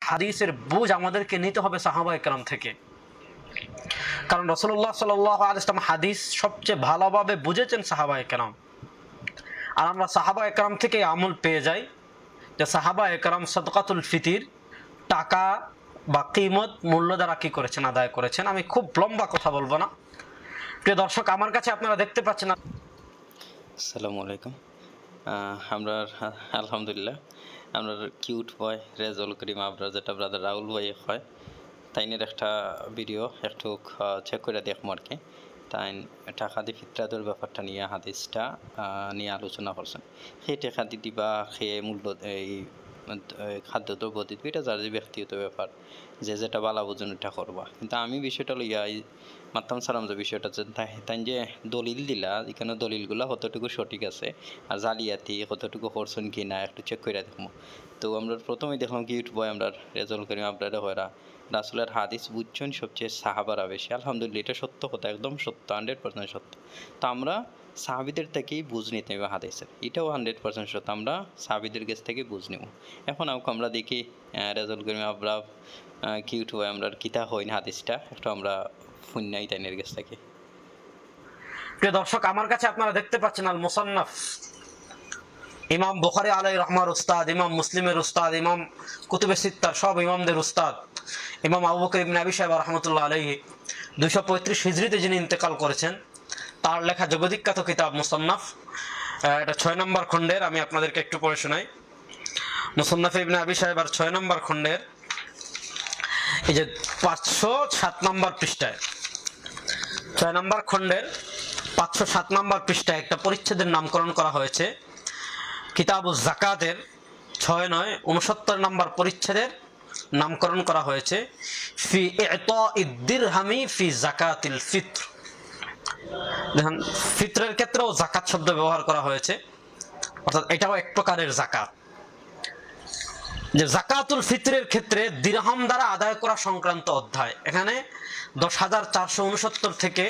হাদিসের বুঝ আমাদেরকে নিতে হবে সাহাবায়ে কেরাম থেকে। কারণ রাসূলুল্লাহ সাল্লাল্লাহু আলাইহি ওয়াসাল্লাম হাদিস সবচেয়ে ভালোভাবে বুঝেছেন সাহাবায়ে কেরাম। আর আমরা সাহাবায়ে কেরাম থেকে আমল পেয়ে যাই যে সাহাবায়ে কেরাম সাদকাতুল ফিতির টাকা বা কিমত মূল্য দ্বারা কি করেছেন, আদায় করেছেন। আমি খুব লম্বা কথা বলবো না। প্রিয় দর্শক, আমার কাছে আপনারা দেখতে পাচ্ছেন। আসসালামু আলাইকুম। আমরা আলহামদুলিল্লাহ আমরা কিউট বয় রেজল করিম আবরার যেটা ব্রাদার রাহুল ভাই হয় তাইনের একটা ভিডিও একটু চেক করে দেখবো আর কি। তাই টাকা দিয়ে ফিতরাতের ব্যাপারটা নিয়ে হাদিসটা নিয়ে আলোচনা করছেন। সেই টাকা দিয়ে দিবা খেয়ে মূল্য এই খাদ্যদ্রব্য দিবে, এটা যার যে ব্যক্তিগত ব্যাপার, যে যেটা বালা বোঝেন এটা করবা। কিন্তু আমি বিষয়টা লইয়া মাত্তাম সালাম যে বিষয়টা তাই যে দলিল দিলা, এখানে দলিলগুলো কতটুকু সঠিক আছে আর জালিয়াতি কতটুকু করছেন কি না একটু চেক করে দেখবো। তো আমরা প্রথমেই দেখলাম কি ইউটিউবে আমরা রেজল করিম আপনারা হয়রা রাসূলের হাদিস বুঝছেন সবচেয়ে সাহাবারা বেশি। আলহামদুলিল্লাহ, এটা সত্য কথা, একদম সত্য, 100% সত্য। তো আমরা সাহাবিদের থেকেই বুঝ নিতে হবে হাদিসের, এটাও 100% সত্য। আমরা সাহাবিদের কাছ থেকে বুঝ নেব। এখন আমরা দেখি রেজল করিম আবরা কি ইউটিউবে আমরা কিতা হইন হাদিসটা একটু আমরা ফুন্নাই তাইনের কাছ থেকে। প্রিয় দর্শক, আমার কাছে আপনারা দেখতে পাচ্ছেন আল মুসান্নাফ, ইমাম বুখারী আলাইহির রহমার উস্তাদ, ইমাম মুসলিমের উস্তাদ, ইমাম কুতুবে সিত্তার সব ইমামদের উস্তাদ ইমাম আবু বকর ইবনে আবি শাইবা রাহমাতুল্লাহ আলাইহি 235 হিজরিতে যিনি ইন্তেকাল করেছেন, তার লেখা জগদ্বিখ্যাত কিতাব মুসান্নাফ। এটা 6 নম্বর খণ্ডের। আমি আপনাদেরকে একটু পড়ে শোনাই। মুসান্নাফ ইবনে আবি শাইবার 6 নম্বর খণ্ডের এই যে 507 নম্বর পৃষ্ঠায়, 6 নম্বর খণ্ডের 507 নম্বর পৃষ্ঠায় একটা পরিচ্ছেদের নামকরণ করা হয়েছে। কিতাবুজ যাকাতের 6-9-69 নম্বর পরিচ্ছেদের নামকরণ করা হয়েছে ফি ইতাইদ দিরহামি ফি যাকাতিল ফিত্র। দেখেন, ফিত্রের ক্ষেত্রেও যাকাত শব্দ ব্যবহার করা হয়েছে, অর্থাৎ এটাও এক প্রকারের যাকাত। যে যাকাতুল ফিত্রের ক্ষেত্রে দিরহাম দ্বারা আদায় করা সংক্রান্ত অধ্যায়। এখানে 10,469 থেকে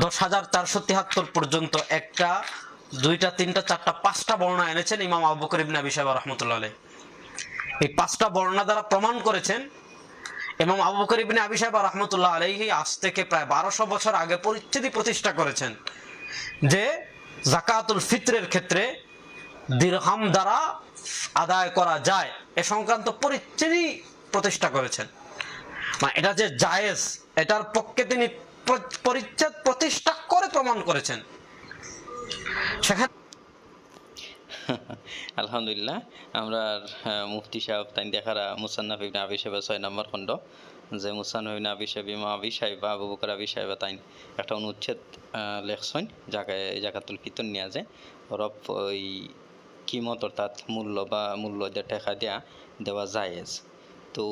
10,473 পর্যন্ত একটা, দুইটা, তিনটা, চারটা, 5টা বর্ণনা এনেছেন ইমাম আবু বকর ইবনে আবি শাইবা রাহমাতুল্লাহ আলাইহি। এই 5টা বর্ণনা দ্বারা প্রমাণ করেছেন ইমাম আবু বকর ইবনে আবি শাইবা রাহমাতুল্লাহ আলাইহি আজ থেকে প্রায় 1200 বছর আগে পরিচ্ছেদই প্রতিষ্ঠা করেছেন যে যাকাতুল ফিত্রের ক্ষেত্রে দিরহাম দ্বারা আদায় করা যায়, এ সংক্রান্ত পরিচ্ছেদই প্রতিষ্ঠা করেছেন। মানে এটা যে জায়েজ, এটার পক্ষে তিনি পরিচ্ছেদ প্রতিষ্ঠা করে প্রমাণ করেছেন। সেখানে আলহামদুলিল্লাহ আমরা মুফতি সাহেব তাই দেখারা মুসান্নাফ ইবনে আবি শাইবা 6 নম্বর খণ্ড, যে মুসান্নাফ ইবনে আবি শাইবা ইমাম আবি শাইবা আবু বকর আবি শাইবা তাই একটা অনুচ্ছেদ লেখছেন যাকাতুল ফিতর নিয়ে যে রব ওই কিমত অর্থাৎ মূল্য বা মূল্য যে টাকা দেওয়া জায়েজ। তো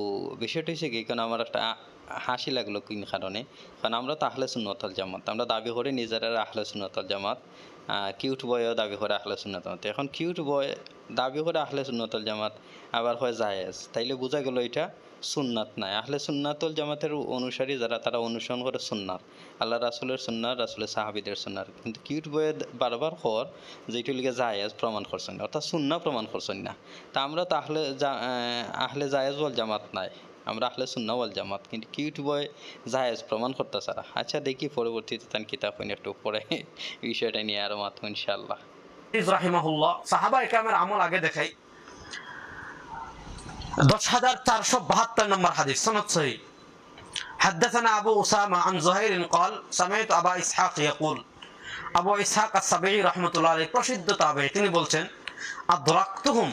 বিষয়টা হচ্ছে কি, কারণ আমার একটা হাসি লাগলো কোন কারণে, কারণ আমরা তো আহলে সুন্নাত ওয়াল জামাত, আমরা দাবি করি নিজেরা আহলে সুন্নাত ওয়াল জামাত। কিউট বয়ও দাবি করে আহলে সুন্নাত জামাত। এখন কিউট বয় দাবি করে আহলে সুন্নাত ওয়াল জামাত আবার হয় জায়েজ, তাইলে বোঝা গেল এটা সুন্নাত নাই। আহলে সুন্নাত ওয়াল জামাতের অনুসারী যারা, তারা অনুসরণ করে সুন্নাত, আল্লাহ রাসূলের সুন্নাত, রাসূলের সাহাবীদের সুন্নাত। কিন্তু কিউট বয়ে বারবার খর যেটা লিগে জায়েজ প্রমাণ করছেন না, অর্থাৎ সুন্নাহ প্রমাণ করছেন না। তা আমরা তো আহলে জায়েজ ওয়াল জামাত নাই, আমরা আহলে সুন্নাহ ওয়াল জামাত, কিন্তু কিউট বয় জায়েজ প্রমাণ করতে সারা। আচ্ছা, দেখি পরবর্তীতে তার কিতাব একটু পড়ে বিষয়টা নিয়ে আরো মাত্র ইনশাআল্লাহ। রাহিমাহুল্লাহ সাহাবায়ে কেরামের আমল আগে দেখাই। 10,472 নম্বর হাদিস, সনদ সহিহ। حدثنا أبو أسامة عن زهير قال سمعت أبا إسحاق يقول, আবু ইসহাক আস-সাবিঈ রাহমাতুল্লাহ আলাইহি প্রসিদ্ধ তাবেঈ, তিনি বলছেন, আদরাকতুহুম,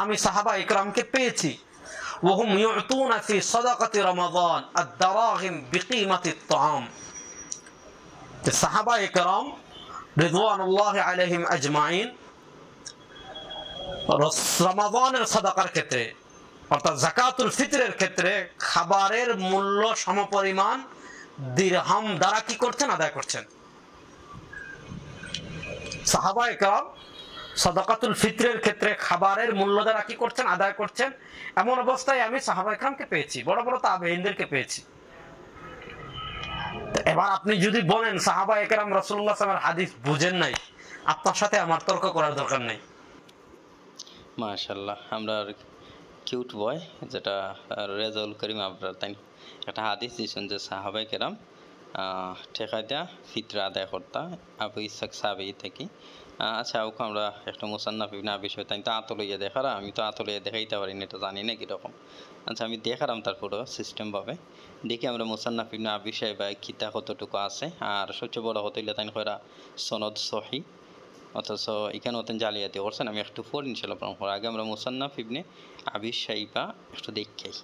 আমি সাহাবায়ে কেরামকে পেয়েছি, ওয়াহুম ইউতুনা ফি সাদাকাতি রমাদান আদ-দারাহিম বিকিমাতি আত-তাআম। সাহাবায়ে কেরাম রিদওয়ানুল্লাহি আলাইহিম আজমাইন রমাদানের সাদাকার ক্ষেত্রে, অর্থাৎ যাকাতুল ফিতরের ক্ষেত্রে খাবারের মূল্য সমপরিমাণ দিরহাম দ্বারা কি করছেন, আদায় করছেন। সাহাবায়ে কেরাম সাদাকাতুল ফিতরের ক্ষেত্রে খাবারের মূল্য দ্বারা কি করছেন, আদায় করছেন। এমন অবস্থায় আমি সাহাবায়ে কেরামকে পেয়েছি, বড় বড় তাবেঈনদেরকে পেয়েছি। এবার আপনি যদি বলেন সাহাবায়ে কেরাম রাসূলুল্লাহ সাল্লাল্লাহু আলাইহি ওয়াসাল্লামের হাদিস বুঝেন নাই, আপনার সাথে আমার তর্ক করার দরকার নেই। মাশাআল্লাহ, আমরা কিউট বয়, যেটা রেজাউল করিম আবরার তাই একটা হাদিস দিয়েছেন যে সাহাবাই কেরাম ঠেকা দেয়া ফিতরা আদায় করতা আবু ইসাক সাহাবি থেকে। আচ্ছা, ওকে আমরা একটা মুসান্নাফ ইবনে আবি শাইবা তাই তো আতলইয়া দেখারা, আমি তো আতলইয়া দেখাইতে পারি না, এটা জানি না কীরকম। আচ্ছা, আমি দেখালাম তারপরে সিস্টেমভাবে দেখি আমরা মুসান্নাফ ইবনে আবি শাইবা কিতা কতটুকু আছে। আর সবচেয়ে বড় হতে হইলে তাই কইরা সনদ সহি, অথচ এখানে অত জালিয়াতি করছেন। আমি একটু পর ইনশাল্লাহ প্রমাণ করব। আগে আমরা মুসান্নাফ ইবনে আবি শাইবা একটু দেখাই।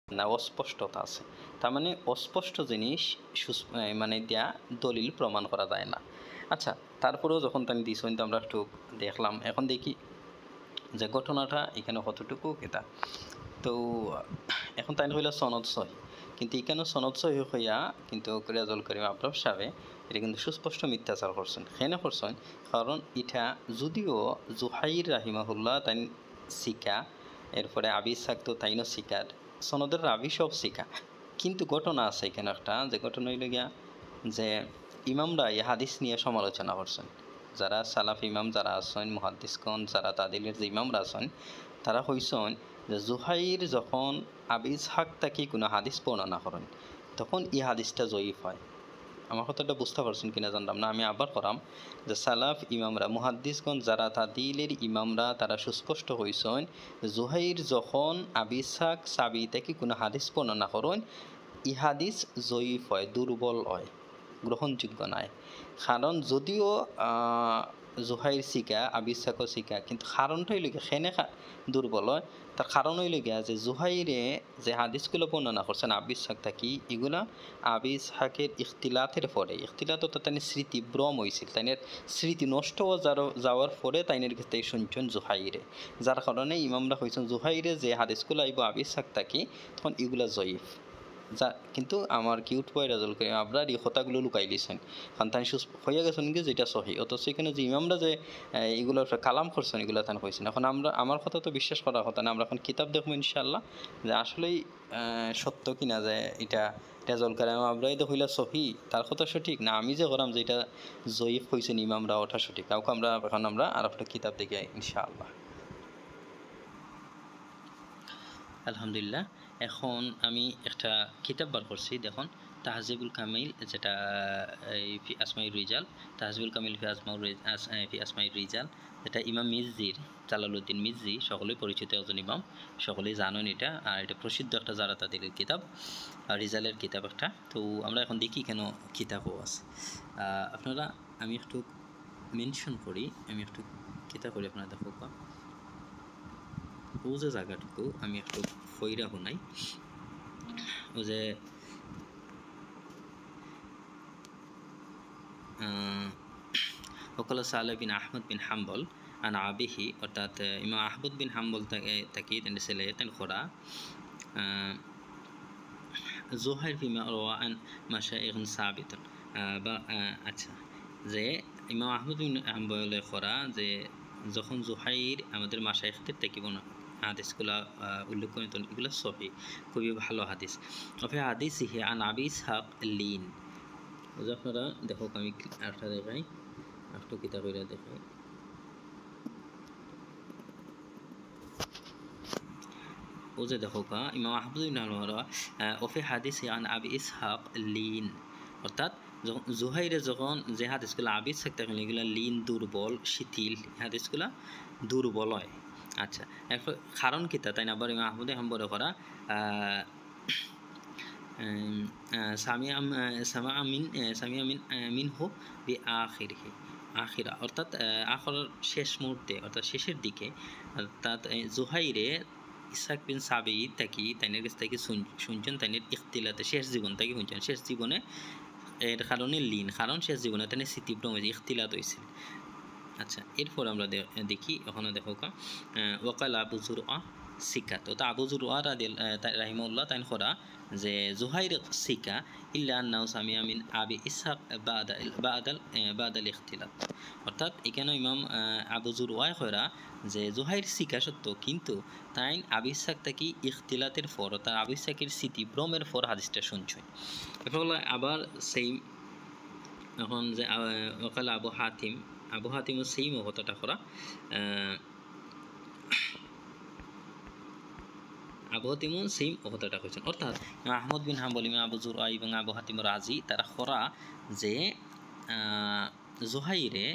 না, অস্পষ্টতা আছে। তার মানে অস্পষ্ট জিনিস মানে দেয়া দলিল প্রমাণ করা যায় না। আচ্ছা, তারপরেও যখন আমি দিয়েছি তো আমরা একটু দেখলাম, এখন দেখি যে ঘটনাটা এখানে কতটুকু কেতা। তো এখন তাই হইল সনদ সহি, কিন্তু এখানে সনদ সহি হইয়া কিন্তু রেজাউল করিম আবরার সাহেব এটা কিন্তু সুস্পষ্ট মিথ্যাচার করছেন। কেন করছেন? কারণ এটা যদিও জুহাইর রাহিমাহুল্লাহ তাই শিকা, এরপরে আবি সাক্ত তাইনও শিকার, সনদের রাবি সব শিকা, কিন্তু ঘটনা আছে এখানে একটা, যে ঘটনা হইল গিয়া যে ইমামরা এই হাদিস নিয়ে সমালোচনা করছেন। যারা সালাফ ইমাম যারা আছেন, মুহাদ্দিসগণ যারা তাদিলের যে ইমামরা আছেন, তারা হইছেন যে জুহাইর যখন আবি ইসহাক তাকে কোনো হাদিস বর্ণনা করেন তখন এই হাদিসটা জয়ীফ হয়। আমার কথাটা বুঝতে পারছেন কিনা জানলাম না, আমি আবার করাম যে সালাফ ইমামরা মুহাদ্দিসগণ যারা তাদিলের ইমামরা তারা সুস্পষ্ট হইছেন জুহাইর যখন আবি ইসহাক সাবি থেকে কোনো হাদিস বর্ণনা করেন ই হাদিস জয়ীফ হয়, দুর্বল হয়, গ্রহণযোগ্য নয়। কারণ যদিও জুহাইর শিকা আবি ইসহাকও শিকা, কিন্তু কারণটা হইল গিয়া সেনে দুর্বল হয়। তার কারণ হইল গিয়া যে জুহাইরে যে হাদিসগুলো বর্ণনা করছেন আবি ইসহাক থাকি, এগুলা আবি ইসহাকের ইখতিলাতের পরে, ইখতিলাত তো তাই স্মৃতি ভ্রম হয়েছিল, তাইনের স্মৃতি নষ্ট যাওয়ার পরে তাইনের কাছে শুনছেন জুহাইরে, যার কারণে ইমামরা হয়েছেন জুহাইরে যে হাদিসগুলো আইব আবি ইসহাক থাকি তখন এগুলা জয়ীফ। যা কিন্তু আমার কিউট বয় রেজাল্ট করে আপনার এই কথাগুলো লুকাই দিয়েছেন, কারণ তাই হইয়া গেছেন কি যেটা সহি, অথচ এখানে যে ইমামরা যে এগুলোর কালাম করছেন এগুলো তান হয়েছেন। এখন আমার কথা তো বিশ্বাস করার কথা না, আমরা এখন কিতাব দেখবো ইনশাল্লাহ যে আসলেই সত্য কিনা, যে এটা রেজাল্ট করে আমরাই তো হইলা সহি তার কথা সঠিক না, আমি যে করাম যে এটা জয়ীফ হয়েছেন ইমামরা ওঠা সঠিক। কাউকে আমরা আর একটা কিতাব দেখি ইনশাআল্লাহ। আলহামদুলিল্লাহ। এখন আমি একটা কিতাব বার করছি, দেখুন তাহজিবুল কামিল, যেটা ফি আসমাই রিজাল, তাহজিবুল কামিল ফি আসমাই রিজাল, যেটা ইমাম মিজ্জির, জালালউদ্দিন মিজ্জি, সকলেই পরিচিত একজন ইমাম, সকলেই জানেন এটা। আর এটা প্রসিদ্ধ একটা যারা তাদের কিতাব, রিজালের কিতাব একটা। তো আমরা এখন দেখি কেন কিতাবও আছে। আপনারা আমি একটু মেনশন করি, আমি একটু কিতাব করি, আপনারা দেখো ও যে জায়গাটুকু আমি একটু ফইরা শুনাই। ও যে وقال سالم بن أحمد بن حنبل عن أبيه অর্থাৎ ইমাম আহমদ বিন হাম্বল তাকে তিনি ছেলে তেন খোরা জোহাইর ফিমা রওয়া আন মাশাইখ সাবিত বা আচ্ছা, যে ইমাম আহমদ বিন হাম্বলে খোরা যে যখন জোহাইর আমাদের মাশাইখদের থেকে হাদিসগুলা উল্লেখ করেন, তো এগুলো সহি, খুবই ভালো হাদিস। অফে হাদিস হে আন আবি ইসহাক লিন। আপনারা দেখো আমি একটা দেখাই, একটু কিতাব দেখাই। ও যে দেখো ইমাম আহমদ বিন হাম্বল ওফে হাদিস হে আন আবি ইসহাক লিন, অর্থাৎ যখন জুহাইরে যখন যে হাদিসগুলো আবি ইসহাক তখন এগুলো লিন, দুর্বল, শিথিল, হাদিসগুলা দুর্বল হয়। আচ্ছা, এখন কারণ কিতা তাই না? আবার ইমাম আহমদ বিন হাম্বল করা সামিয়া মিনহু বিআখিরিহি, আখিরা অর্থাৎ আখরের শেষ মুহূর্তে, অর্থাৎ শেষের দিকে, অর্থাৎ জুহাইরে ইসহাক বিন সাবিত তাকি তাইনের কাছ থেকে শুনছেন, তাইনের ইখতিলাতে শেষ জীবন থেকে শুনছেন, শেষ জীবনে এর কারণে লিন, কারণ শেষ জীবনে তাইনের স্মৃতিভ্রম হয়েছে, ইখতিলাত হয়েছিল। আচ্ছা, এরপর আমরা দেখি ওখানে দেখো ওয়াকাল আবু জুরআ সিকাত, তো আবু জুরআ রাহিমাহুল্লাহ তাইন খরা যে জুহাইর সিকা ইল্লা আন্নাহু সামিয়া মিন আবি ইসহাক বাদাল ইখতিলাত, অর্থাৎ এখানে ইমাম আবু জুরআ খরা যে জুহাইর সিকা সত্য, কিন্তু তাই আবি ইসহাক তাকি ইখতিলাতের পর, তার আবি ইসহাকের স্মৃতিভ্রমের পর হাদিসটা শুনছে। এরপর আবার সেই এখন যে ওয়াকাল আবু হাতিম সেই কথাটা করা, আবু হাতিম সেম কথাটা কইছেন, অর্থাৎ আহমদ বিন হাম্বল, ইমাম আবু জুরআ এবং আবু হাতিম রাজি তারা খরা যে জুহাইরে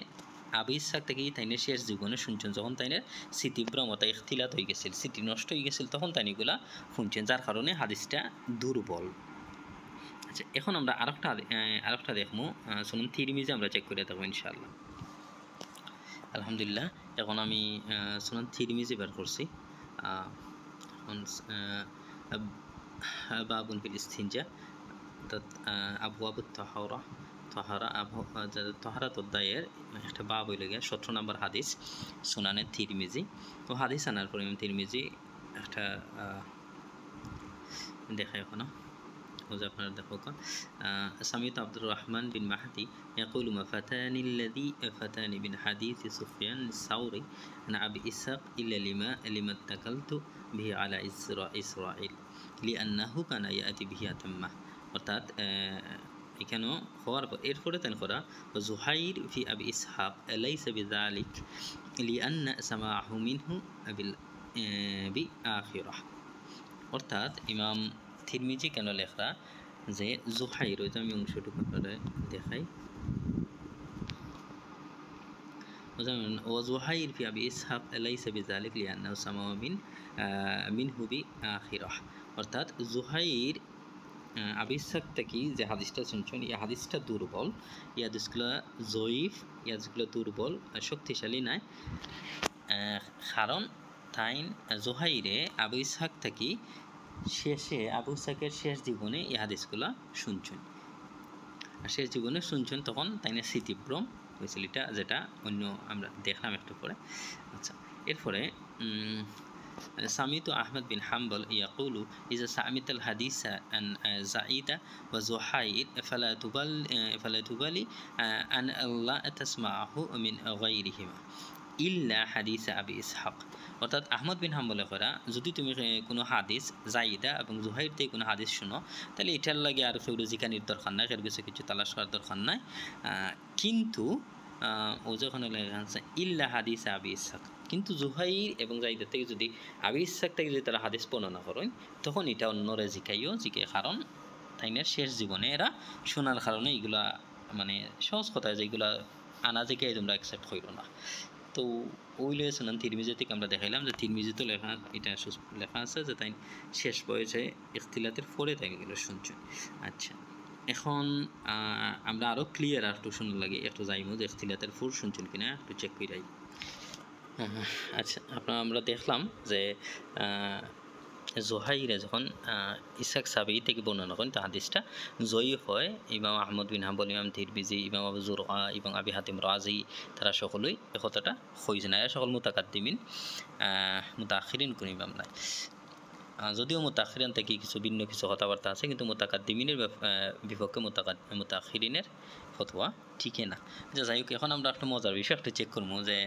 আবু ইসহাক থেকে তাইনের শেষ জীবনে শুনছেন, যখন তাইনের স্মৃতিভ্রমতা ইখতিলাত হয়ে গেছিল, স্মৃতি নষ্ট হয়ে গেছিল, তখন তাই এগুলা শুনছেন, যার কারণে হাদিসটা দুর্বল। আচ্ছা, এখন আমরা আরেকটা দেখবো, শুনুন তিরমিজি আমরা চেক করে দেখবো ইনশাআল্লাহ। আলহামদুলিল্লাহ, এখন আমি সুনান তিরমিজি বের করছি। বাবুন ফিল ইস্তিনজা, অর্থাৎ আবওয়াবুত তাহারাত অধ্যায়ের একটা বাব হইল গিয়া 17 নম্বর হাদিস, সুনানে তিরমিজি। তো হাদিস আনার পর ইমাম তিরমিজি একটা দেখায় এখনো আপনারা দেখো সামিত আব্দুর রহমান বিন মাহদি يقول ما فتاني الذي فتاني من حديث سفيان الثوري عن أبي إسحاق إلا لما اتكلت به على إسرائيل لأنه كان يأتي به أتمه, অর্থাৎ এখানেও হওয়ার পর এরপরে তেন করা জুহাইর ফি আবি ইসহাক লাইসা বিযালিক লিআন্না সামাআহু মিনহু বিআখিরাহ, অর্থাৎ ইমাম তিরমিজি কেন লেখা যে জুহাইর, ওই যে আমি অংশটুকু আপনারা দেখাই, ওয়াজুহাইর ফি আবি ইসহাক লাইসা বিযালিক লিআন্নাহু সামাআহু মিনহু বিআখিরাহ, অর্থাৎ জুহাইর আবি ইসহাক থেকে যে হাদিসটা শুনছেন, এই হাদিসটা দুর্বল, এই হাদিসগুলো জয়ীফ, এই হাদিসগুলো দুর্বল, শক্তিশালী নাই, কারণ তাই জুহাইরে আবু ইসহাক থেকে শেষে আবু ইসহাকের শেষ জীবনে এই হাদিসগুলা শুনছেন, আর শেষ জীবনে শুনছেন তখন তাই না স্মৃতিভ্রম হয়েছিল, এটা যেটা অন্য আমরা দেখলাম একটু পরে। আচ্ছা, এরপরে সামিতু আহমদ বিন হাম্বল ইয়াকুলু ইজা সামিতাল হাদিসা আন যাইদা ওয়া জুহাইর ফালা তুবালি আন আল্লাহ তাসমাহু মিন গায়রিহিমা ইল্লা হাদিস আবি ইসহাক, অর্থাৎ আহমদ বিন হাম্বলে করা যদি তুমি কোনো হাদিস জাইদা এবং জুহাইর থেকে কোনো হাদিস শুনো, তাহলে এটার লাগে আর কেউ জিকানির দরকার নাই, এর কিছু তালাশ করার দরকার নাই, কিন্তু ও যখন লেখা আছে ইল্লা হাদিস আবি ইসহাক, কিন্তু জুহাইর এবং জাইদের থেকে যদি আবি ইসাক থেকে যদি তারা হাদিস বর্ণনা করেন তখন এটা অন্যরা জিকে কারণ তাইনের শেষ জীবনে এরা শোনার কারণে এগুলা মানে সহজ কথা যেগুলা আনা জিকে তোমরা অ্যাকসেপ্ট করো না। তো ওই লেসন তিরমিজি থেকে আমরা দেখাইলাম যে তিরমিজিতে লেখা এটা লেখা আছে যে তাই শেষ বয়সে ইখতিলাতের পরে তাই এগুলো শুনছেন। আচ্ছা এখন আমরা আরও ক্লিয়ার আর একটু শোনার লাগে একটু যাইমু যে ইখতিলাতের ফুর শুনছেন কিনা একটু চেক করাই। আচ্ছা আমরা দেখলাম যে জোহাইরে যখন ইসাক সাবি থেকে বর্ণনা করেন তা হাদিসটা জয়ীফ হয়। ইমাম আহমদ বিন হাম্বল, ইমাম তিরমিজি, ইমাম আবু জুরআ এবং আবি হাতিম রাজি তারা সকলেই এ কথাটা হইছে না। সকল মুতাকাদ্দিমিন মুতাখিরিন কোন ইমাম নাই, যদিও মুতাখিরিন থেকে কিছু ভিন্ন কিছু কথাবার্তা আছে কিন্তু মুতাকাদ্দিমিনের বিপক্ষে মুতাখিরিনের ফতোয়া ঠিকই না। আচ্ছা যাই হোক, এখন আমরা একটা মজার বিষয় একটা চেক করবো যে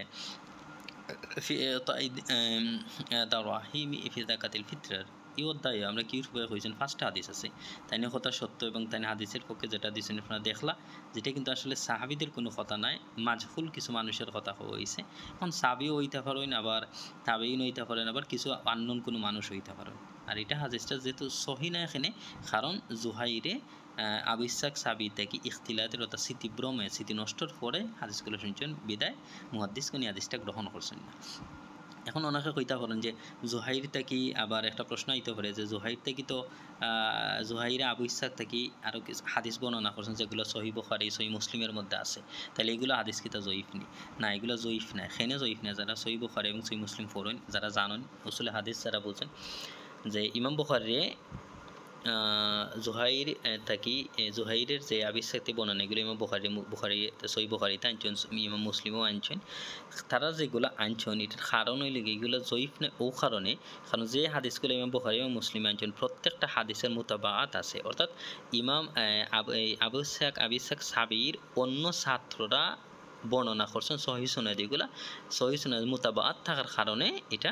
জাকাতিল ফিতরার এই অধ্যায়ে আমরা কি রূপে হয়েছেন ফার্স্ট হাদিস আছে তাই নিয়ে কথা সত্য এবং তাই হাদিসের পক্ষে যেটা দিয়েছেন আপনারা দেখলা যেটা কিন্তু আসলে সাহাবিদের কোনো কথা নাই, মাজহুল কিছু মানুষের কথা হয়েছে। এখন সাবিও হইতে পারেন, আবার তাবেইন হইতে পারেন, আবার কিছু আননোন কোনো মানুষ হইতে পারেন। আর এটা হাদিসটা যেহেতু সহি না এখানে, কারণ জুহাইরে আবু ইসহাক সাবি থেকে ইখতিলাতের অর্থাৎ স্মৃতিভ্রমে স্মৃতি নষ্টর পরে হাদিসগুলো শুনছেন, বিদায় মুহাদ্দিস কোন হাদিসটা গ্রহণ করছেন না। এখন অনেকে কইতা পারেন যে জুহাইর থেকে আবার একটা প্রশ্ন আইতে পারে যে জুহাইর থেকে তো জুহাইরে আবু ইসহাক থেকে আরও কিছু হাদিস বর্ণনা করছেন যেগুলো সহি বুখারী সহি মুসলিমের মধ্যে আছে, তাহলে এগুলো হাদিস কিতা জয়ীফ নি? না, এগুলো জয়ীফ না, এখানে জয়ীফ না। যারা সহি বুখারী এবং সহি মুসলিম পড়েন, যারা জানেন আসলে হাদিস যারা বলছেন যে ইমাম বুখারী জুহাইর থাকি জুহাইরের যে আবিষ্কারটি বর্ণনা এগুলো ইমাম বুখারী সহি বুখারীতে আনছেন, ইমাম মুসলিমও আনছেন। তারা যেগুলো আনছেন এটার কারণ হইলে এগুলো জয়ীফ নয় ও কারণে, কারণ যে হাদিসগুলো ইমাম বুখারী এবং মুসলিম আনছেন প্রত্যেকটা হাদিসের মুতাবাআত আছে, অর্থাৎ ইমাম আবু ইসহাক সাবির অন্য ছাত্ররা বর্ণনা করছেন সহি সুনাদিগুলা, সহি সুনাদ মুতাবাআত থাকার কারণে এটা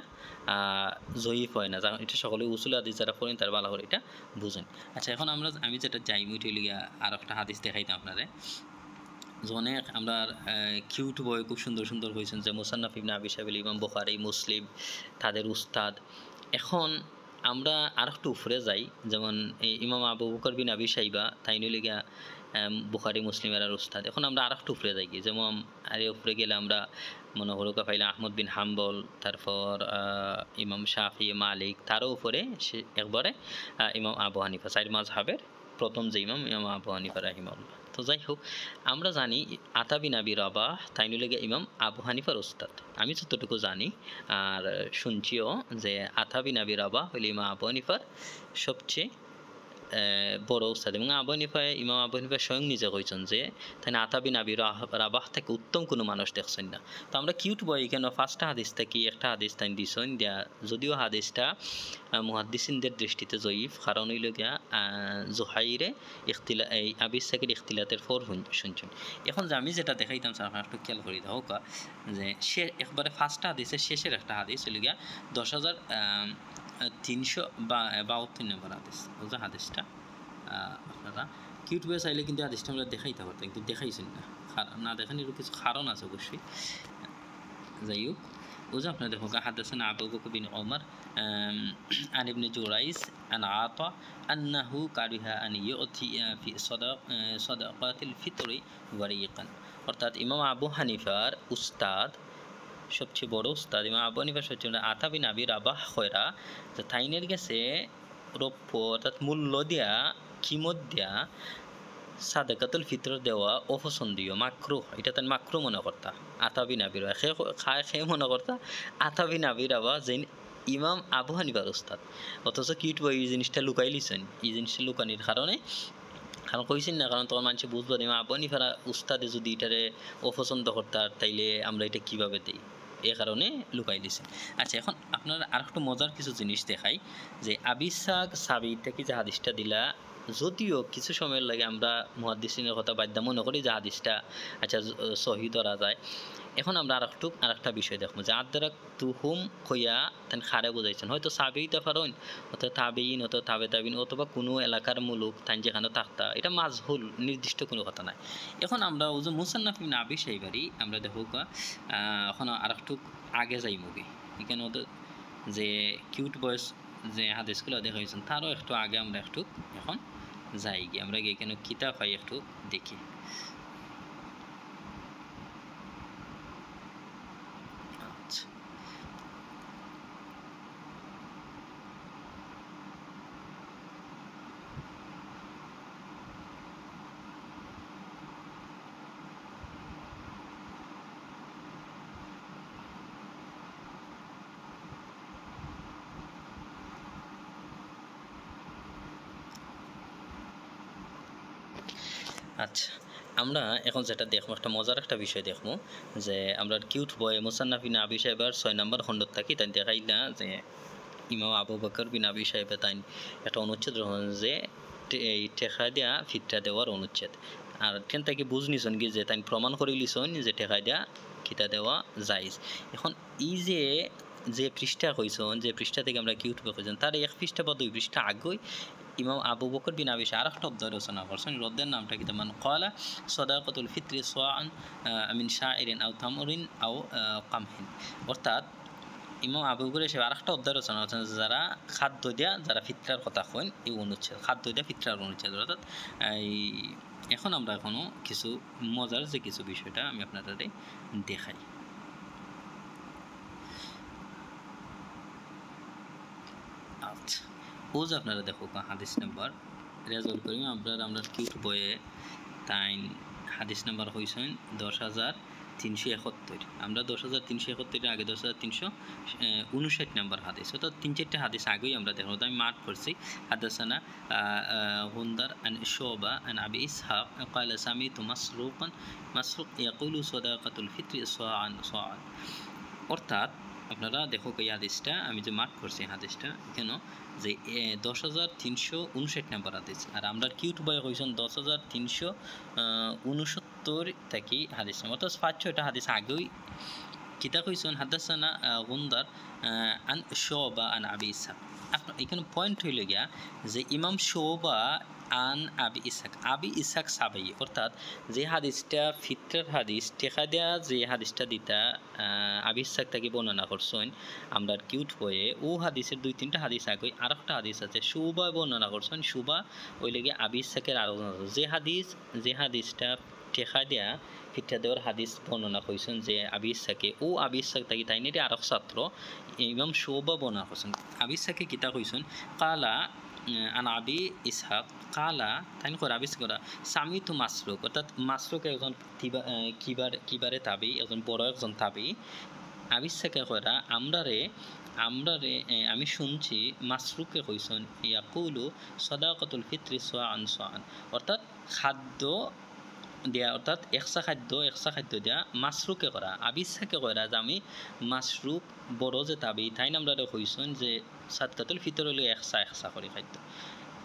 জয়ীফ হয় না। এটা সকলে উসুল হাদিস যারা পড়েন তারা ভালো করে এটা বুঝেন। আচ্ছা এখন আমি যেটা যাই মিটিলিগা আর একটা হাদিস দেখাইতাম আপনারে, অনেক আমরা কিউট বই খুব সুন্দর সুন্দর হয়েছেন যে মুসান্নাফ ইবনে আবি শাইবা, ইমাম বুখারী মুসলিম তাদের উস্তাদ। এখন আমরা আর একটু উপরে যাই, যেমন ইমাম আবু বকর বিন আবি শাইবা তাই নইলিগা বুখারী মুসলিমের আর উস্তাদ। এখন আমরা আর একটু উপরে যাই, যেমন আর উপরে গেলে আমরা মনে হরুকা পাইলে আহমদ বিন হাম্বল, তারপর ইমাম শাফি, মালিক, তারও উপরে একবারে ইমাম আবু হানিফা, চার মাযহাবের প্রথম যে ইমাম আবু হানিফা রাহিমাহুল্লাহ। তো যাই হোক, আমরা জানি আতা বিন আবি রাবাহ তাই নইলে ইমাম আবু হানিফার উস্তাদ, আমি যতটুকু জানি আর শুনছিও যে আতা বিন আবি রাবাহ হইলে ইমাম আবু হানিফার সবচেয়ে বড় উস্তাদ। এবং ইমাম আবু হানিফা স্বয়ং নিজে কইছেন যে তাই আতা বিন আবি রাবাহ থেকে উত্তম কোনো মানুষ দেখছেন না। তো আমরা কিউট বই কেন ফার্স্ট হাদিস থেকে একটা হাদিস তাই দিছেন দিয়া, যদিও হাদিসটা মুহাদ্দিসিনদের দৃষ্টিতে জয়ীফ, কারণ হইল গিয়া জুহাইরে আবু ইসহাকের ইখতিলাতের পর শুনছেন। এখন যে আমি যেটা দেখাইতাম স্যার আপনার একটু খেয়াল করি দাও যে সে একবারে ফার্স্ট হাদিসের শেষের একটা হাদিস হইল গিয়া 10,352 নম্বর হাদিস। বুঝা হাদিসটা আপনারা ইউটিউবে চাইলে কিন্তু হাদিসটা আমরা দেখাইতে পারতাম, কিন্তু দেখাইছেন না দেখানোর কিছু কারণ আছে অবশ্যই। যাই হোক, বুঝা আপনারা দেখো হাদাসানা আবু বকর বিন ওমর আন ইবনে জুরাইজ আন আতা আন্নাহু কারিহা আন ইউতি ফি সাদাকাতিল ফিতরি ওয়ারিকান। অর্থাৎ ইমাম আবু হানিফার উস্তাদ, সবচেয়ে বড় উস্তাদ ইমাম আবু হানিফার সবচেয়ে আতা বিন আবি রাবাহ খয়রা যে তাইনের গেছে রৌপ্য অর্থাৎ মূল্য দিয়া কিমত দিয়া সাদাকাতুল ফিতর দেওয়া অপছন্দীয়, মাকরুহ, এটা তাই মাকরুহ মনে করতা আতা বিন আবি রাবাহ সে মনে করতা আতা বিন আবি রাবাহ যে ইমাম আবু হানিফার উস্তাদ। অথচ কিট বই এই জিনিসটা লুকাই লিছেন, এই জিনিসটা লুকানির কারণে কারণ কইছেন না, কারণ তোমার মানুষ বুঝবো ইমাম আবু হানিফার উস্তাদে যদি এটারে অপছন্দ করতার তাইলে আমরা এটা কিভাবে দিই, এ কারণে লুকাই দিছেন। আচ্ছা এখন আপনার আর একটু মজার কিছু জিনিস দেখাই যে আবু ইসহাক সাবি থেকে যে হাদিসটা দিলা, যদিও কিছু সময়ের লাগে আমরা মুহাদ্দিসিনের কথা বাধ্য মনে করি যে হাদিসটা আচ্ছা সহি ধরা যায়। এখন আমরা আর একটা বিষয় দেখবো যে আদারাক তুহুম কইয়া তেন খারে বুঝাইছেন, হয়তো সাবেই তাফারইন অথবা তাবেইন অথবা তাবিন অথবা কোনো এলাকার মুলুক তাই যেখানে থাকতা, এটা মাজহুল, নির্দিষ্ট কোনো কথা নাই। এখন আমরা ওই যে মুসান্নাফ ইবনে আবি শাইবারি আমরা দেখো এখন আর একটু আগে যাই মুভি এখানে ওদের যে কিউট বয়স যে হাদিসগুলো দেখা হয়েছেন তারও একটু আগে আমরা একটু এখন যাই গিয়ে আমরা গিয়ে এখানে কিতাব পাই একটু দেখি। আচ্ছা আচ্ছা আমরা এখন যেটা দেখবো একটা মজার একটা বিষয় দেখবো যে আমরা কিউট বয় মুসান্নাফ বিন আবি সাহেবের 6 নম্বর খণ্ডত থাকি তাই দেখাই না যে ইমাম আবু বকর বিন আবি সাহেবে তাই একটা অনুচ্ছেদ গ্রহণ যে এই টেকা দিয়া ফিতরা দেওয়ার অনুচ্ছেদ আর তেন তাকে বুঝ নিছন কি যে তাই প্রমাণ করে লিছন যে টেকা দিয়া খিতা দেওয়া যাইজ। এখন এই যে যে পৃষ্ঠা কইছন যে পৃষ্ঠা থেকে আমরা কিউট বয় কইছন তার এক পৃষ্ঠা বা দুই পৃষ্ঠা আগেই ইমাম আবু বকর বিন আবি সাহেব আরেকটা অধ্যায় রচনা করছেন রদ্দের নামটা কি তেমন কলা সদাকতুল ফিত্রি সোয়ান মিন শাইরিন আও তামরিন আও কামহিন। অর্থাৎ ইমাম আবু বকর সাহেব আরেকটা অধ্যায় রচনা করছেন যারা খাদ্য দিয়া যারা ফিতরার কথা কইন এই অনুচ্ছেদ খাদ্য দিয়া ফিতরার অনুচ্ছেদ। অর্থাৎ এই এখন আমরা এখনো কিছু মজার যে কিছু বিষয়টা আমি আপনাদের দেখাই। আচ্ছা ও যে আপনারা দেখো হাদিস নাম্বার রেজাল্ট করি আমরা কিউট বইয়ে তাই হাদিস নাম্বার হয়েছেন 10,371। আমরা 10,371 আগে 10,359 নাম্বার হাদিস অর্থাৎ 3-4টা হাদিস আগেই আমরা দেখো আমি মার্ক করছি। হাদাসানা গুন্দার আন শুবা আন আবি ইসহাক قال سمعت مسروق يقول صدقة الفطر صاعا صاعا। অর্থাৎ আপনারা দেখো এই হাদিসটা আমি যে মার্ক করছি হাদিসটা কেন যে 10,359 নাম্বার হাদিস আর আমরা কিউট বয় হয়েছেন 10,369 থেকে হাদিস অর্থাৎ 5-6টা হাদিস আগেই কিতা কইছেন হাদাসানা গুন্দার আন শুবা আন আবি ইসহাক। আপনার এখানে পয়েন্ট হইল গিয়া যে ইমাম শুবা আন আবি ইসহাক সাবাই অর্থাৎ যে হাদিসটা ফিতরার হাদিস টেকা দেয়া যে হাদিসটা দিতা আবি ইসহাক তাকে বর্ণনা করছেন আমরা কিউট বইয়ে ও হাদিসের 2-3টা হাদিস আগে আর একটা হাদিস আছে শুবা বর্ণনা করছেন শুবা ওই লেগে আবি ইসহাকের আরো যে হাদিসটা টেকা দেয়া ফিতরা দেওয়ার হাদিস বর্ণনা করছেন যে আবি ইসহাকে ও আবি ইসহাক তাকে তাই নিয়ে আরেক ছাত্র ইমাম শুবা বর্ণনা করছেন আবি ইসহাকে কিতা কইছেন কালা আন আবি ইসহাক কালা তাই করে আবিস করা সামিতু মাসরুক অর্থাৎ মাসরুক একজন কিবারে তাবি একজন বড় একজন তাবি আবিস থেকে করা আমি শুনছি মাসরুকে কইছেন ইয়াকুলু সদাকাতুল ফিত্রি সোয়ান সোয়ান অর্থাৎ খাদ্য দেয়া অর্থাৎ একসা খাদ্য দেয়া মাসরুকে করা আবিসাকে করা যে আমি মাসরুক বড় যে তাবি তাই আমরা কইছেন যে সাদকাতুল ফিতর হলে একসা করে খাদ্য।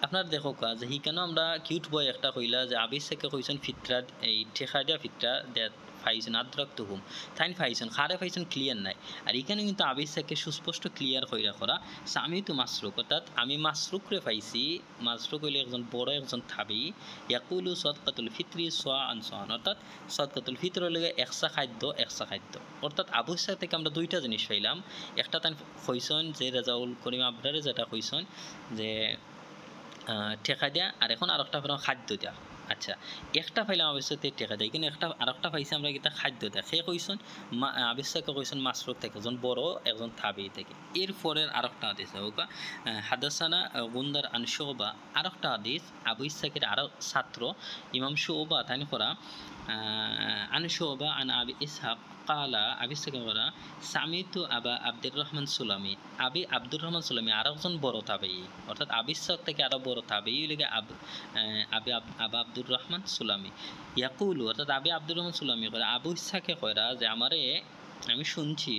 আপনার দেখো যে হি কেন আমরা কিউট বয় একটা কইলা যে আবিসাকে কইছেন ফিতরা এই ঠেকা দেয়া ফিতরা দেয়া ফাইছেন আদ্রাক্ত হুম তাই ফাইছেন খারে ফাইছেন ক্লিয়ার নাই আর এখানে কিন্তু আবিসাকে সুস্পষ্ট ক্লিয়ার করা আমি তো মাসরুক অর্থাৎ আমি মাসরুকরে পাইছি মাসরুক হইলে একজন বড় একজন থাবি ইয়াকুলু সদকাতুল ফিতরি সোয়ান সোয়ান অর্থাৎ সদকাতুল ফিতর হলে একসা খাদ্য অর্থাৎ আবুসা থেকে আমরা 2টা জিনিস পাইলাম একটা তাই কইছেন যে রেজাউল করিম আবরারে যেটা কইছেন যে ঠেকা দেয়া আর এখন আরেকটা খাদ্য দেয়া। আচ্ছা একটা পাইলাম আবিষ্যতে টেকা দেয় কিন্তু আরেকটা পাইছি আমরা এটা খাদ্য দেয় সে কইছেন আবিষ্যকে কইছেন মাসরুক থেকে একজন বড় একজন তাবি থেকে। এরপরের আরেকটা হাদিস হোক হাদাসানা গুন্দার আন শুবা আরেকটা হাদিস আবু ইসহাকের আরো ছাত্র ইমাম শুবা তাই করা আন শুবা আন আবি ইসহাক কালা আবি ইসহাক করা সামিতু আবা আব্দুর রহমান সুলামি আবি আব্দুর রহমান সুলামি আর একজন বড় তাবেই অর্থাৎ আবি ইসহাক থেকে আরো বড় তাবেই লেগে আবা আব্দুর রহমান সুলামি ইয়াকুলু অর্থাৎ আবি আব্দুর রহমান সুলামি করে আবু ইসহাকে কয়রা যে আমি শুনছি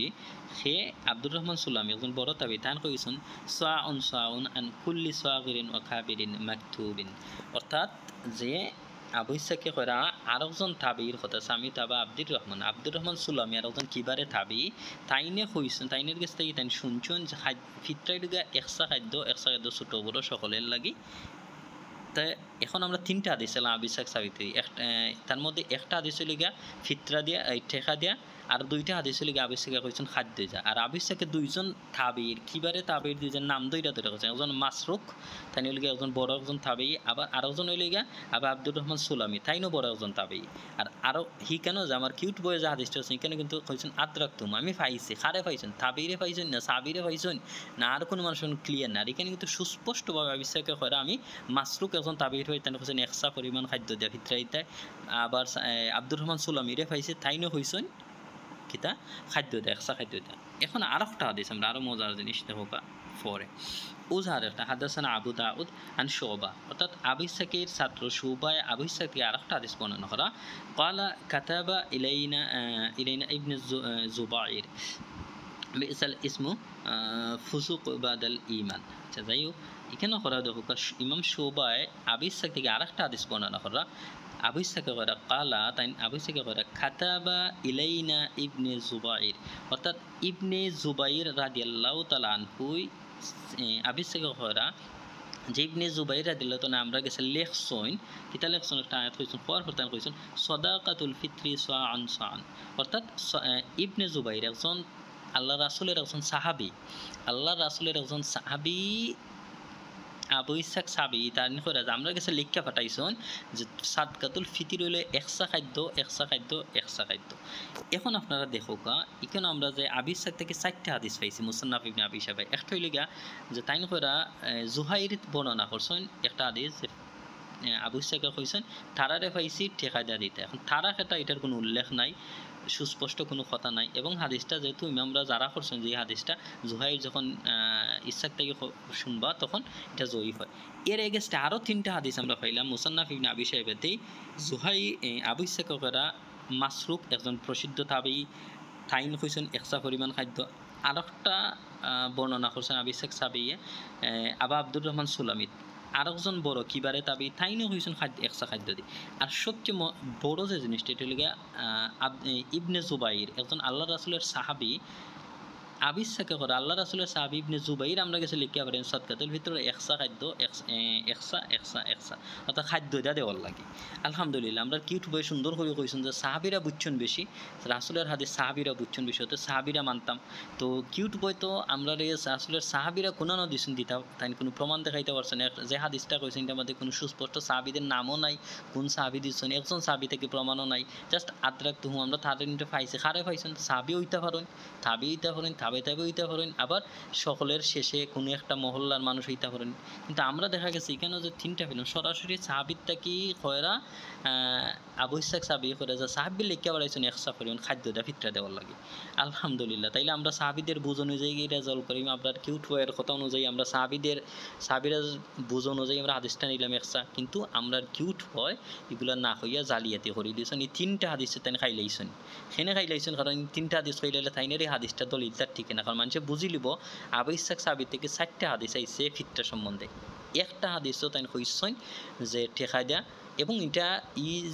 সে আব্দুর রহমান সুলামি একজন বড় তাবি তান কইছেন সাউন আন কুল্লি সাগিরিন ওয়া কাবিরিন মাকতুবিন অর্থাৎ যে আবু ইসহাকে কয়রা আরেকজন তাবির কথা সামি তাবা আব্দুর রহমান সুলামি আর একজন কিবারে তাবি তাইনে কইছেন তাইনের কাছ থেকে তাই শুনছেন যে ফিতরাই লগা একসা খাদ্য ছোট বড় সকলের লাগি। তাই এখন আমরা 3টা হাদিস এলাম আবি ইসহাক সাবিত্রী তার মধ্যে একটা হাদিস হইল গিয়া ফিতরা দিয়া ঠেকা দিয়া আর দুইটা হাদিস হলে আবিসাকে কইছেন খাদ্য যা আর আবিসাকে দুইজন তাবির কিবারে তাবির দুইজন নাম দুইটা দুইটা কইছেন একজন মাসরুক তাই হইল গিয়া একজন বড় একজন তাবি আবার আরেকজন হইল গিয়া আবার আব্দুর রহমান সুলামি তাইনও বড় একজন তাবি আর আরো হি কেন যে আমার কিউট বয়ে যে হাদিসটা আছে এখানে কিন্তু কইছেন আদ্রাকতুম আমি পাইছি খারে পাইছেন তাবিরে পাইছেন না সাবিরে পাইছেন না আর কোনো মানুষ ক্লিয়ার না আর এখানে কিন্তু সুস্পষ্টভাবে আবিসাকে করা আমি মাসরুক একজন তাবির হই তাই কইছেন একসা পরিমাণ খাদ্য দেয়া ভিতরাইতে আবার আব্দুর রহমান সুলামিরে পাইছে তাইনও হইছেন কিতা খাদ্য দেয় একসা খাদ্য দেয় এখন আর একটা হাদিস আমরা আরো মজার জিনিস দেখো পরে উজহার একটা হাদাসানা আবু দাউদ আন শুবা অর্থাৎ আবু সাকির ছাত্র শুবায় আবু সাকির আর একটা হাদিস বর্ণনা করা ক্বালা কাতাবা ইলাইনা ইবনে জুবাইর বিসাল ইসমু ফুসুক বাদাল ঈমান আচ্ছা যাই হোক এখানে করা দেখো ইমাম শুবায় আবু সাকির থেকে আর একটা হাদিস বর্ণনা করা আবু সাকে করা কালা তাই আবু সাকে করা খাতাবা ইলাইনা ইবনে জুবাইর অর্থাৎ ইবনে জুবাইর রাদিয়াল্লাহু তাআলা আনহু আবু সাকে করা যে ইবনে জুবাইর রাদিয়াল্লাহু তাআলা আমরা গেছে লেখছইন কিতা লেখছইন একটা আয়াত কইছেন পর তাই কইছেন সাদাকাতুল ফিত্রি সাআন সাআন অর্থাৎ ইবনে জুবাইর একজন আল্লাহ রাসূলের একজন সাহাবী আল্লাহ রাসূলের একজন সাহাবী আবু ইসাক সাবি তার নিকট আমরা কাছে লিখা পাঠাইছেন যে সাদকাতুল ফিতির হইলে একসা খাদ্য এখন আপনারা দেখো এখানে আমরা যে আবু ইসাক থেকে 4টা হাদিস পাইছি মুসান্নাফ ইবনে আবি শাইবা একটা হইল গিয়া যে তাই নিকট জুহাইর বর্ণনা করছেন একটা হাদিস আবু ইসাকে কইছেন তারারে পাইছি ঠেকাইদা দিতে এখন তারা খেতা এটার কোনো উল্লেখ নাই সুস্পষ্ট কোনো কথা নাই এবং হাদিসটা যেহেতু ইমামরা যারা করছেন যে হাদিসটা জুহাইর যখন ইসাক থেকে শুনবা তখন এটা জয়ীফ হয় এর এগেস্টে আরও 3টা হাদিস আমরা পাইলাম মুসান্নাফ ইবনে আবি শাইবাতেই জুহাই আবু ইসাকেরা মাসরুক একজন প্রসিদ্ধ তাবি তাইন কইছেন একসা পরিমাণ খাদ্য আর একটা বর্ণনা করছেন আবু ইসাক সাবিয়ে আবা আব্দুর রহমান সুলামিত আরেকজন বড় কিবারে তাবি তাইনও হয়েছেন খাদ্য একসা খাদ্য দিয়ে আর সবচেয়ে বড় যে জিনিসটা এটা হলো ইবনে জুবাইর একজন আল্লাহ রাসূলের সাহাবী আবিসাকে করে আল্লাহ রাসূলের সাহাবী ইবনে জুবাইর আমরা কাছে লিখতে পারেন সাদকাতুল ভিতরে একসা খাদ্য একসা অর্থাৎ খাদ্য দেওয়ার লাগে আলহামদুলিল্লাহ আমরা কিউট বই সুন্দর করে কইছেন যে সাহাবীরা বুঝছেন বেশি রাসূলের হাদিস সাহাবীরা বুঝছেন বেশি হতে সাহাবীরা মানতাম তো কিউট বই তো আমরা রাসূলের সাহাবীরা কোন না দিছেন দিতা তাই কোনো প্রমাণ দেখাইতে পারছেন যে হাদিসটা কইছেন এটার মধ্যে কোনো সুস্পষ্ট সাহাবীদের নামও নাই কোন সাহাবী দিছেন একজন সাহাবী থেকে প্রমাণও নাই জাস্ট আদ্রাকতু আমরা তাদের নিতে পাইছে খারে পাইছেন সাহাবী হইতে পারেন তাবি হইতে পারেন তাবে হইতে পারেন আবার সকলের শেষে কোনো একটা মহল্লার মানুষ হইতে পারেন কিন্তু আমরা দেখা গেছে এখানে যে 3টা ফিল্ম সরাসরি সাহাবিরটা কি কয়রা আবু ইসাক সাহাবী করে যে সাহাবী লিখে বাড়াইছেন একসা পরিমাণ খাদ্যটা ফিতরা দেওয়ার লাগে আলহামদুলিল্লাহ তাইলে আমরা সাহাবীদের বুঝ অনুযায়ী রেজাল্ট করি আপনার কিউট বইয়ের কথা অনুযায়ী আমরা সাহাবীরা বুঝ অনুযায়ী আমরা হাদিসটা নিলাম একসা কিন্তু আমরা কিউট হয় এগুলা না হইয়া জালিয়াতি করে দিয়েছেন এই 3টা হাদিসে তাই খাইলাইছেন সেনে খাইলাইছেন কারণ 3টা হাদিস খাইলাইলে তাইনের হাদিসটা দলিলটা ঠিক না কারণ মানুষে বুঝি লিব আবু ইসাক সাহাবী থেকে 4টা হাদিস আইছে ফিতরা সম্বন্ধে একটা হাদিসও তাই কইছেন যে ঠেকাই দেয়া এবং এটা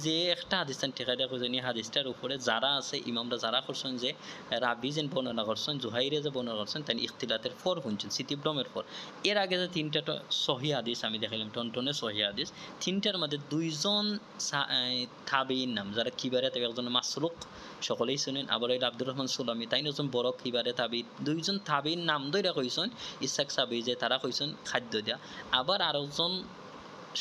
যে একটা হাদিস ঠেকাই দেওয়া কইছেন এই হাদিসটার উপরে যারা আছে ইমামরা যারা করছেন যে রাবি যেন বর্ণনা করছেন জুহাইরে যে বর্ণনা করছেন তাই ইখতিলাতের ফর শুনছেন সিতিব্রমের ফর এর আগে যে 3টা সহি হাদিস আমি দেখাইলাম টনটনে সহি হাদিস 3টার মধ্যে 2জন তাবিঈন নাম যারা কিবারে তাবে একজন মাসরুক সকলেই শুনেন আবার এই আব্দুর রহমান সুলামি তাই একজন বড় কিবারে তাবি 2জন তাবিঈন নাম ধইরা কইছেন ইসাক সাহাবী যে তারা কইছেন খাদ্য দেয়া আবার আরেকজন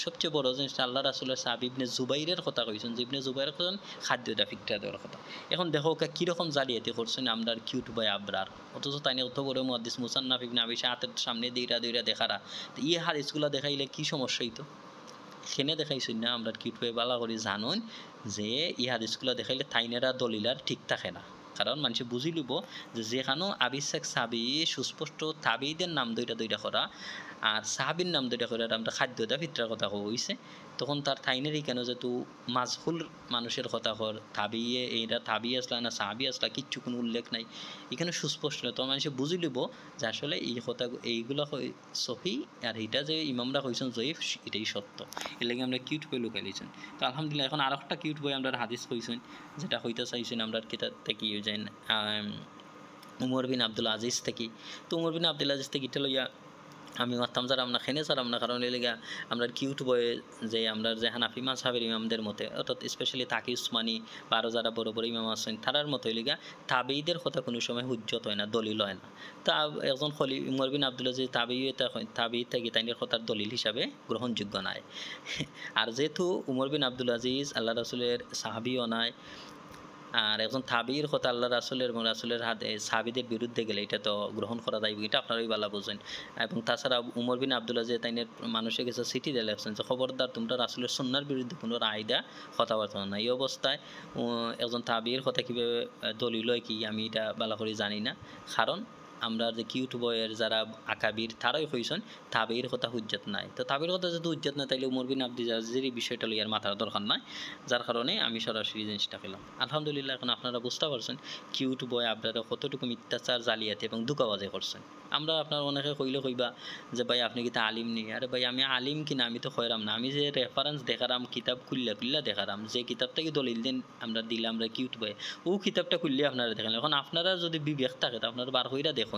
সবচেয়ে বড় জিনিস আল্লাহ রাসূলের সাহাবী ইবনে জুবাইরের কথা কইছেন যে ইবনে জুবাইরের কথা খাদ্য দেয়া ফিতরা দেওয়ার কথা এখন দেখো কীরকম জালিয়াতি করছেন আমরা কিউট বয় আবরার অথচ তাই অত বড় মুহাদ্দিস মুসান্নাফ ইবনে আবি শাইবা হাতের সামনে দইরা দেখারা তো এই হাদিসগুলো দেখাইলে কি সমস্যা হইতো সেনে দেখাইছেন না আমরা কিউট বয় বালা করে জানুন যে এই হাদিসগুলো দেখাইলে তাইনেরা দলিলার ঠিক থাকে না কারণ মানুষে বুঝি লিব যে যেখানেও আবু ইসাক সাহাবী সুস্পষ্ট তাবিঈদের নাম দইরা করা আর সাহাবীর নাম দইরা করে আমরা খাদ্য দেওয়া ফিতরার কথা কইছে তখন তার তাইনেরই কেন যেহেতু মাজহুল মানুষের কথা কর তাবিয়ে এইটা তাবি আসলা না সাহাবী আসলা কিচ্ছু কোনো উল্লেখ নাই এখানে সুস্পষ্ট নয় তো মানুষে বুঝি লিব যে আসলে এই কথা এইগুলো সহি আর এইটা যে ইমামরা কইছেন জয়ীফ এটাই সত্য এর লাগে আমরা কিউট বই লুকাই দিয়েছেন তো আলহামদুলিল্লাহ এখন আর একটা কিউট বই আমরা হাদিস কইছেন যেটা হইতে চাইছেন আমরা কিতাব থেকে উমর বিন আব্দুল আজিজ থেকে তো উমর বিন আব্দুল আজিজ থেকে এটা লইয়া আমি মারতাম যারা আমরা খেনে ছাড়াম না, কারণ এই লেগা আমরা কিউট বয়ে যে আমরা যে হানাফি মাযহাবের ইমামদের মতে, অর্থাৎ স্পেশালি তাকি উসমানী বা আরও যারা বড় বড় ইমাম আছেন তারার মতো এই লেগা তাবেঈদের কথা কোনো সময় হুজ্জত হয় না, দলিল হয় না। তা একজন খলি উমর বিন আব্দুল আজিজ তাবেঈ থেকে তাইনের কথার দলিল হিসাবে গ্রহণযোগ্য নাই। আর যেহেতু উমর বিন আব্দুল আজিজ আল্লাহ রাসূলের সাহাবীও নাই, আর একজন তাবির কথা আল্লাহ রাসূলের হাতে সাহাবীদের বিরুদ্ধে গেলে এটা তো গ্রহণ করা যায়, এটা আপনারাই ভালো বোঝেন। এবং তাছাড়া উমর বিন আব্দুল আজিজ তাইনের মানুষের কাছে চিঠি দিয়ে লেখছেন যে খবরদার তোমরা রাসূলের সুন্নাহর বিরুদ্ধে কোনো রায় দেয়া কথাবার্তা না। এই অবস্থায় একজন তাবির কথা কীভাবে দলিল হয় কি আমি এটা ভালো করে জানি না, কারণ আমরা যে কিউট বয়ের যারা আকাবির তারাই হইছেন তাবির কথা হুজ্জত নাই। তো তাবির কথা যদি হুজ্জত নাই তাইলে উমর বিন আব্দুল আজিজের এই বিষয়টা লইয়ার মাথার দরকার নাই, যার কারণে আমি সরাসরি জিনিসটা পেলাম। আলহামদুলিল্লাহ এখন আপনারা বুঝতে পারছেন কিউট বয় আপনারা কতটুকু মিথ্যাচার জালিয়াতি এবং ধোঁকাবাজি করছেন। আমরা আপনার অনেকে কইবা যে ভাই আপনি কি তা আলিম নেই, আরে ভাই আমি আলিম কিনা আমি তো খয়রাম না, আমি যে রেফারেন্স দেখারাম কিতাব খুললা দেখারাম, যে কিতাবটাকে দলিল দিন আমরা দিলাম আমরা কিউট বয়ে ও কিতাবটা খুললে আপনারা দেখালেন। এখন আপনারা যদি বিবেক থাকে তো আপনারা বার হইরা দেখুন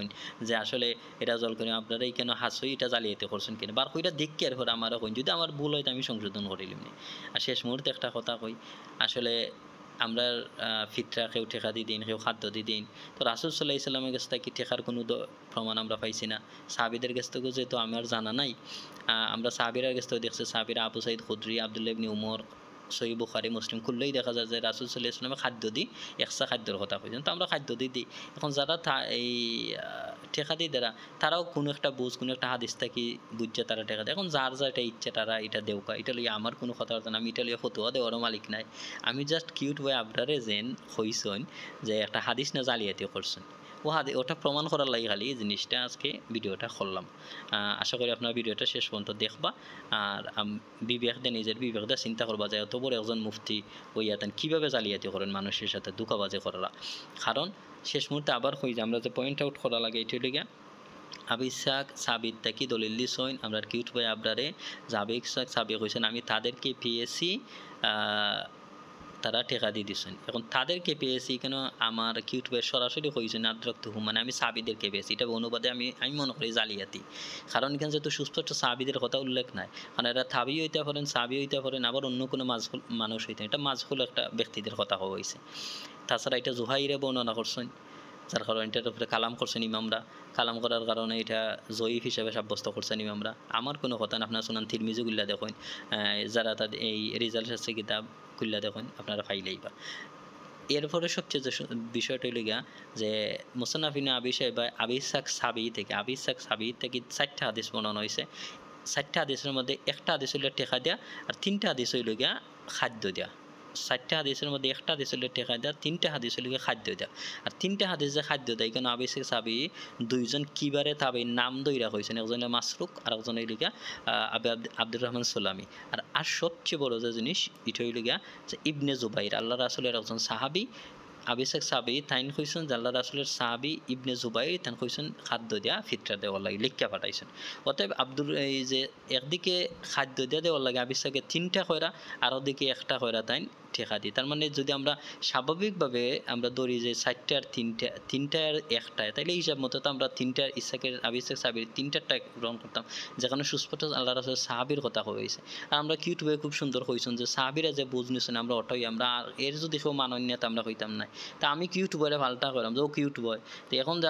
যে আসলে এটা জল করে আপনারা এই কেন হাসই এটা জালিয়াতি করছেন কিনা, বার হইরা দেখি আর আমারও কইন, যদি আমার ভুল হয় তো আমি সংশোধন করিলাম না। আর শেষ মুহূর্তে একটা কথা কই, আসলে আমরা ফিতরা কেউ ঠেকা দিয়ে দিন, কেউ খাদ্য দিয়ে দিন, তো রাসূল সাল্লাল্লাহু আলাইহি সাল্লামের কাছ থেকে ঠেকার কোনো প্রমাণ আমরা পাইছি না। সাহাবীদের কাছ থেকেও যেহেতু আমার জানা নাই, আমরা সাহাবীদের কাছ থেকে দেখছি সাহাবীরা আবু সাঈদ খুদরি, আব্দুল্লাহ ইবনে উমর, সহিহ বুখারী মুসলিম খুললেই দেখা যায় যে রাসূল সাল্লাল্লাহু আলাইহি ওয়াসাল্লাম খাদ্য দিই এক্সট্রা খাদ্যের কথা কইছেন, তো আমরা খাদ্য দিই। এখন যারা এই ঠেকা দিই তারাও কোনো একটা কোনো একটা হাদিস থাকি বুঝছে তারা ঠেকা দেয়। এখন যার এটা ইচ্ছে তারা এটা দেউকা, এটা লইয়া আমার কোনো কথা না, আমি এটা লইয়া ফতোয়া দেওয়ারও মালিক নাই। আমি জাস্ট কিউট বয় আপনারে যেন হইছেন যে একটা হাদিস না জালিয়াতি করছেন, ওটা প্রমাণ করার লাগে খালি এই জিনিসটা আজকে ভিডিওটা করলাম। আশা করি আপনার ভিডিওটা শেষ পর্যন্ত দেখবা আর নিজের বিবেক দিয়ে চিন্তা করবা যে এত বড় একজন মুফতি ওইয়াতেন কীভাবে জালিয়াতি করেন মানুষের সাথে ধোঁকাবাজি করা। কারণ শেষ মুহূর্তে আবার হয়ে যায় আমরা যে পয়েন্ট আউট করা লাগে এটি লিগে আবু ইসহাক সাবিত তাকি দলিল দিছেন আমরা কিউট বই আবরারে যে আবু ইসহাক সাবিক হয়েছেন আমি তাদেরকে পেয়েছি, তারা টেকা দিয়ে দিচ্ছেন। এখন তাদেরকে পেয়েছি কেন আমার কিউট বই সরাসরি হয়েছেন আদ্রক্ত হুম, মানে আমি সাবিদেরকে পেয়েছি, এটা অনুবাদে আমি মনে করি জালিয়াতি। কারণ এখানে যেহেতু সুস্পষ্ট সাবিদের কথা উল্লেখ নাই, কারণ এরা থাবি হইতে পারেন সাবি হইতে পারেন আবার অন্য কোনো মাজহুল মানুষ হইতে, এটা মাজহুল একটা ব্যক্তিদের কথা হয়েছে। তাছাড়া এটা জুহাইরে বর্ণনা করছেন, যার কারণে এটার উপরে কালাম করছেন ইমামরা, কালাম করার কারণে এটা জয়ীফ হিসেবে সাব্যস্ত করছেন ইমামরা। আমার কোনো কথা না, আপনারা শুনান তিরমিজি গুল্লা দেখুন, যারা তাদের এই রিজাল্ট আছে কিতাব গুল্লা দেখুন আপনারা পাইলেই বা। এরপরে সবচেয়ে যে বিষয়টা হইল গিয়া যে মুসান্নাফ ইবনে আবি শাইবা আবু ইসহাক সাবি থেকে 4টা হাদিস বর্ণনা হয়েছে। 4টা হাদিসের মধ্যে একটা হাদিস হইল টেকা দেয়া আর 3টা হাদিস হইল গিয়া খাদ্য দেয়া। 4টা হাদিসের মধ্যে একটা হাদিস হইল টেকা দেয়া, 3টা হাদিস হইল গিয়া খাদ্য দেয়া। আর 3টা হাদিস যে খাদ্য দেয় কেন আবু ইসহাক সাবি দুইজন কিবারে তাবেঈন নাম দইরা হয়েছেন, একজন মাসরুক আর একজন হইল গিয়া আব্দুর রহমান সুলামি। আর সবচেয়ে বড় যে জিনিস এটা হইল গিয়া যে ইবনে জুবাইর আল্লাহ রাসূলের একজন সাহাবী, আবু ইসহাক সাবি তাইন কইছেন যে আল্লাহ রাসূলের সাহাবী ইবনে জুবাইর তাইন কইছেন খাদ্য দেয়া ফিতরা দেওয়ার লাগে লিখা পাঠাইছেন। অতএব এই যে একদিকে খাদ্য দেওয়ার লাগে আবু ইসহাকে 3টা কইরা আর ওদিকে একটা কইরা তাইন ঠেকা দিই। তার মানে যদি আমরা স্বাভাবিকভাবে আমরা ধরি যে 4টার 3টার একটায়, তাইলে হিসাব মতো তো আমরা 3টার ইসহাকের আবু ইসহাক সাহাবীর 3টারটা গ্রহণ করতাম, যেখানে সুস্পষ্ট আল্লাহ রাসূলের সাহাবীর কথা হয়েছে। আর আমরা কিউট বই খুব সুন্দর হয়েছেন যে সাহাবীরা যে বুঝ নিছেন আমরা ওটাই আমরা, আর এর যদি কেউ মাননীয়তা আমরা হইতাম না। তা আমি কিউট বইরে পাল্টা করলাম যে ও কিউট বয়, তো এখন যে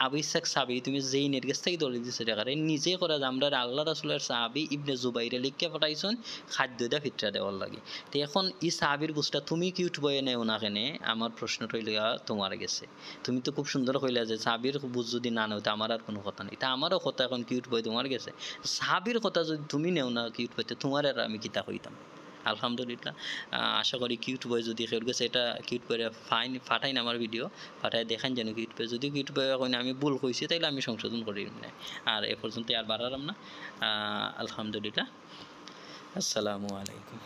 আবু ইসহাক সাহাবী তুমি যেই নির্গেশ থেকে দলিল দিচ্ছে টাকারে নিজে করে যে আমরা আল্লাহ রাসূলের সাহাবী ইবনে জুবাইরে লিখে পাঠাইছেন খাদ্য দেয়া ফিতরা দেওয়ার লাগে। তো এখন এই সাহাবীর বুঝটা তুমি কিউট বয়ে নেও না কেনে, আমার প্রশ্নটা হইল তোমার গেছে। তুমি তো খুব সুন্দর কইলা যে সাহাবীর বুঝ যদি না নেও তা আমার আর কোনো কথা নেই, তা আমারও কথা এখন কিউট বই তোমার গেছে। সাহাবীর কথা যদি তুমি নেও না কিউট বইতে তোমার আর আমি কিতা কইতাম। আলহামদুলিল্লাহ আশা করি কিউট বই যদি কেউ গেছে এটা কিউট বইয়ে ফাটাই না আমার ভিডিও ফাটাই দেখান যেন কিউট বই যদি কিউট বই এখন আমি ভুল কইছি তাইলে আমি সংশোধন করি না। আর এ পর্যন্ত আর বাড়ালাম না। আলহামদুলিল্লাহ, আসসালামু আলাইকুম।